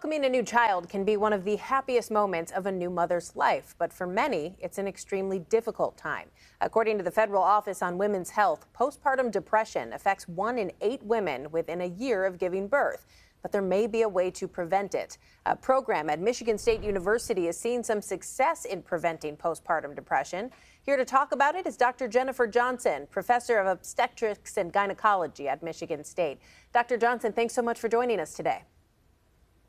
Welcoming a new child can be one of the happiest moments of a new mother's life, but for many, it's an extremely difficult time. According to the Federal Office on Women's Health, postpartum depression affects 1 in 8 women within a year of giving birth. But there may be a way to prevent it. A program at Michigan State University is seeing some success in preventing postpartum depression. Here to talk about it is Dr. Jennifer Johnson, professor of obstetrics and gynecology at Michigan State. Dr. Johnson, thanks so much for joining us today.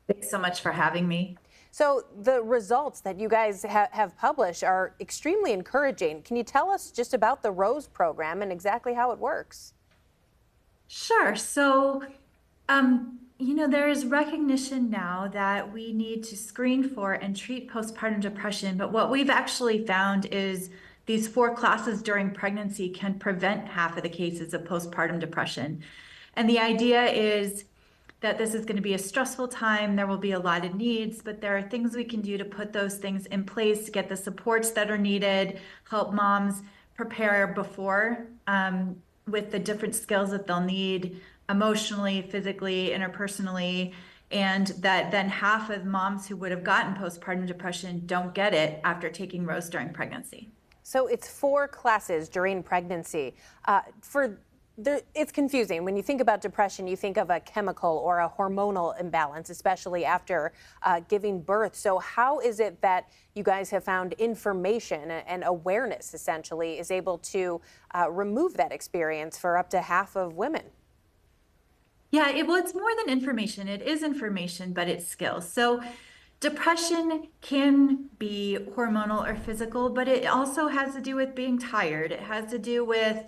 Thanks so much for having me. So the results that you guys have published are extremely encouraging. Can you tell us just about the ROSE program and exactly how it works? Sure. So, there is recognition now that we need to screen for and treat postpartum depression. But what we've actually found is these 4 classes during pregnancy can prevent half of the cases of postpartum depression. And the idea is that this is going to be a stressful time. There will be a lot of needs, but there are things we can do to put those things in place to get the supports that are needed, help moms prepare before with the different skills that they'll need emotionally, physically, interpersonally, and that then half of moms who would have gotten postpartum depression don't get it after taking ROSE during pregnancy. So it's 4 classes during pregnancy. It's confusing. When you think about depression, you think of a chemical or a hormonal imbalance, especially after giving birth. So how is it that you guys have found information and awareness, essentially, is able to remove that experience for up to half of women? Yeah, it's more than information. It is information, but it's skills. So depression can be hormonal or physical, but it also has to do with being tired. It has to do with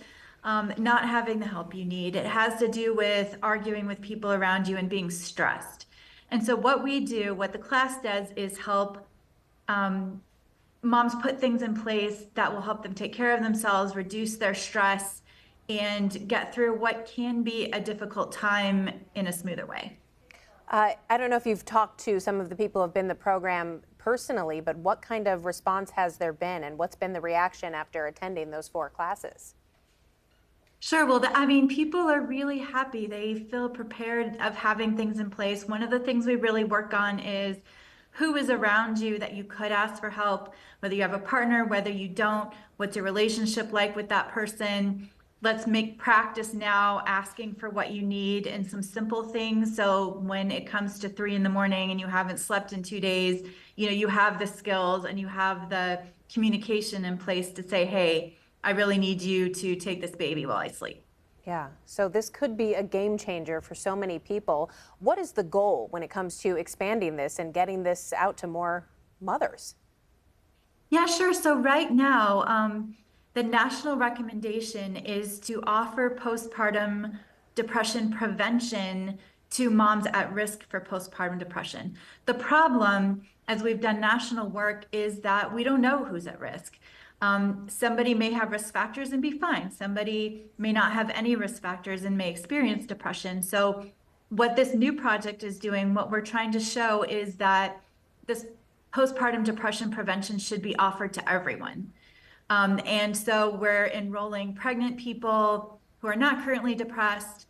not having the help you need. It has to do with arguing with people around you and being stressed. And so what the class does is help moms put things in place that will help them take care of themselves, reduce their stress, and get through what can be a difficult time in a smoother way. I don't know if you've talked to some of the people who have been in the program personally, but what kind of response has there been, and what's been the reaction after attending those 4 classes? Sure. Well, people are really happy. They feel prepared of having things in place. One of the things we really work on is who is around you that you could ask for help, whether you have a partner, whether you don't, what's your relationship like with that person. Let's make practice now asking for what you need and some simple things. So when it comes to 3 in the morning and you haven't slept in 2 days, you have the skills and you have the communication in place to say, hey, I really need you to take this baby while I sleep. Yeah, so this could be a game changer for so many people. What is the goal when it comes to expanding this and getting this out to more mothers? Yeah, sure. So right now, the national recommendation is to offer postpartum depression prevention to moms at risk for postpartum depression. The problem, as we've done national work, is that we don't know who's at risk. Somebody may have risk factors and be fine. Somebody may not have any risk factors and may experience depression. So what this new project is doing, what we're trying to show is that this postpartum depression prevention should be offered to everyone. And so we're enrolling pregnant people who are not currently depressed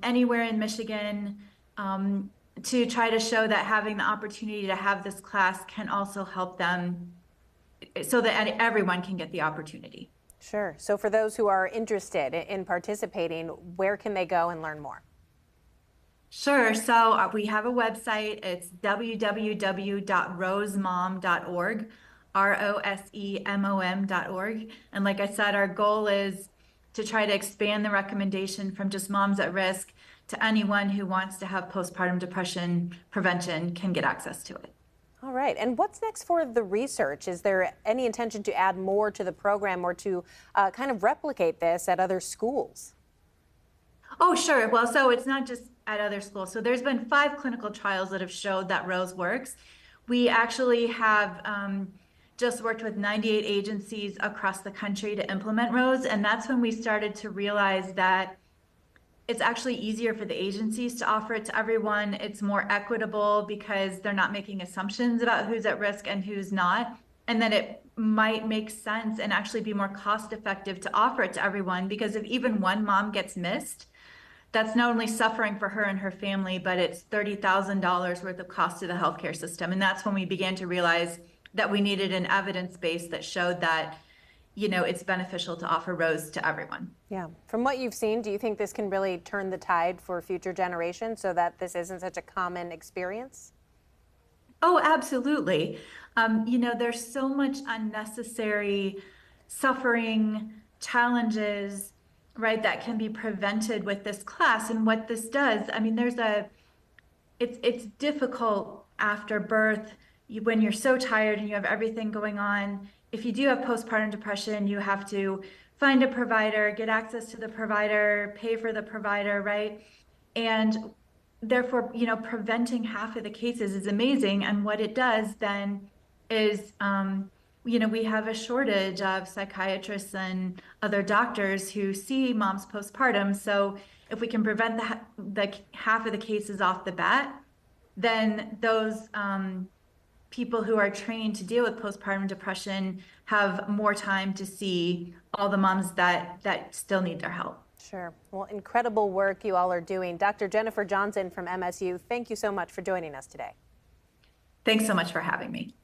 anywhere in Michigan to try to show that having the opportunity to have this class can also help them so that everyone can get the opportunity. Sure. So for those who are interested in participating, where can they go and learn more? Sure. So we have a website. It's www.rosemom.org, rosemom.org. And like I said, our goal is to try to expand the recommendation from just moms at risk to anyone who wants to have postpartum depression prevention can get access to it. All right. And what's next for the research? Is there any intention to add more to the program or to kind of replicate this at other schools? Oh, sure. Well, so it's not just at other schools. So there's been 5 clinical trials that have showed that ROSE works. We actually have just worked with 98 agencies across the country to implement ROSE. And that's when we started to realize that it's actually easier for the agencies to offer it to everyone. It's more equitable because they're not making assumptions about who's at risk and who's not. And that it might make sense and actually be more cost effective to offer it to everyone, because if even one mom gets missed, that's not only suffering for her and her family, but it's $30,000 worth of cost to the healthcare system. And that's when we began to realize that we needed an evidence base that showed that, it's beneficial to offer Rose to everyone. Yeah. From what you've seen, do you think this can really turn the tide for future generations so that this isn't such a common experience? Oh, absolutely. There's so much unnecessary suffering, challenges, right, that can be prevented with this class. And what this does, I mean, it's difficult after birth when you're so tired and you have everything going on. If you do have postpartum depression, you have to find a provider, get access to the provider, pay for the provider, right? And therefore, preventing half of the cases is amazing. And what it does then is, we have a shortage of psychiatrists and other doctors who see moms postpartum. So if we can prevent the half of the cases off the bat, then those people who are trained to deal with postpartum depression have more time to see all the moms that still need their help. Sure. Well, incredible work you all are doing. Dr. Jennifer Johnson from MSU, thank you so much for joining us today. Thanks so much for having me.